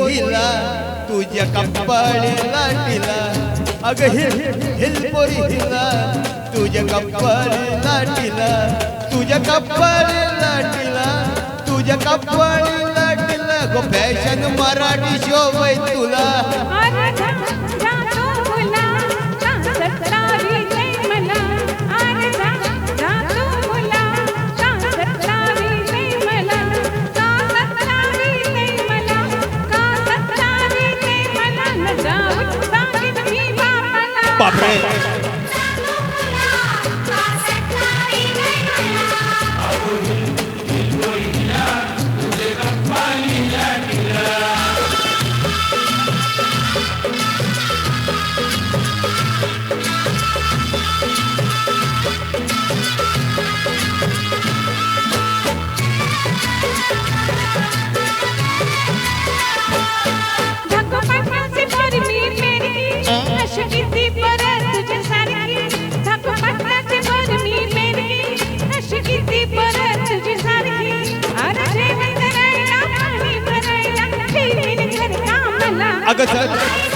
हिला तुझ्या कपाळीला टिला अग हिलपोरी हिला तुझ्या कपाळीला टिला तुझ्या कपाळीला टिला तुझ्या कपाळीला टिला गो फॅशन मराठी शोभय तुला बापरे अगं चल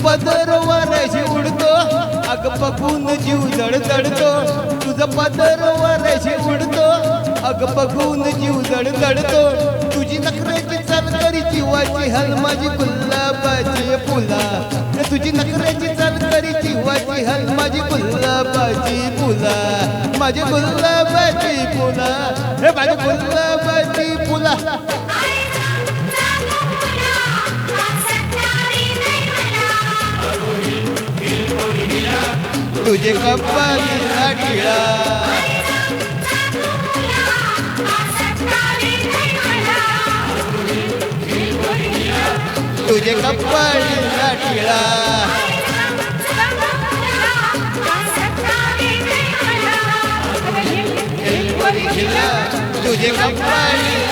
पदर वाऱ्याशी उडतो अग बघून जीव जडजडतो तुझं पदर वाऱ्याशी उडतो अग बघून जीव जडजडतो तुझी नखऱ्याची चाल करी जीवाची हल माझी गुलाबाची फुला तुझी नखऱ्याची चाल करी जीवाची हल माझी गुलाबाची फुला माझी गुलाबाची फुला हे माझी गुलाबाची फुला तुझे कपाळीला टिळा तुझे कपाळीला टिळा तुझे कपाळीला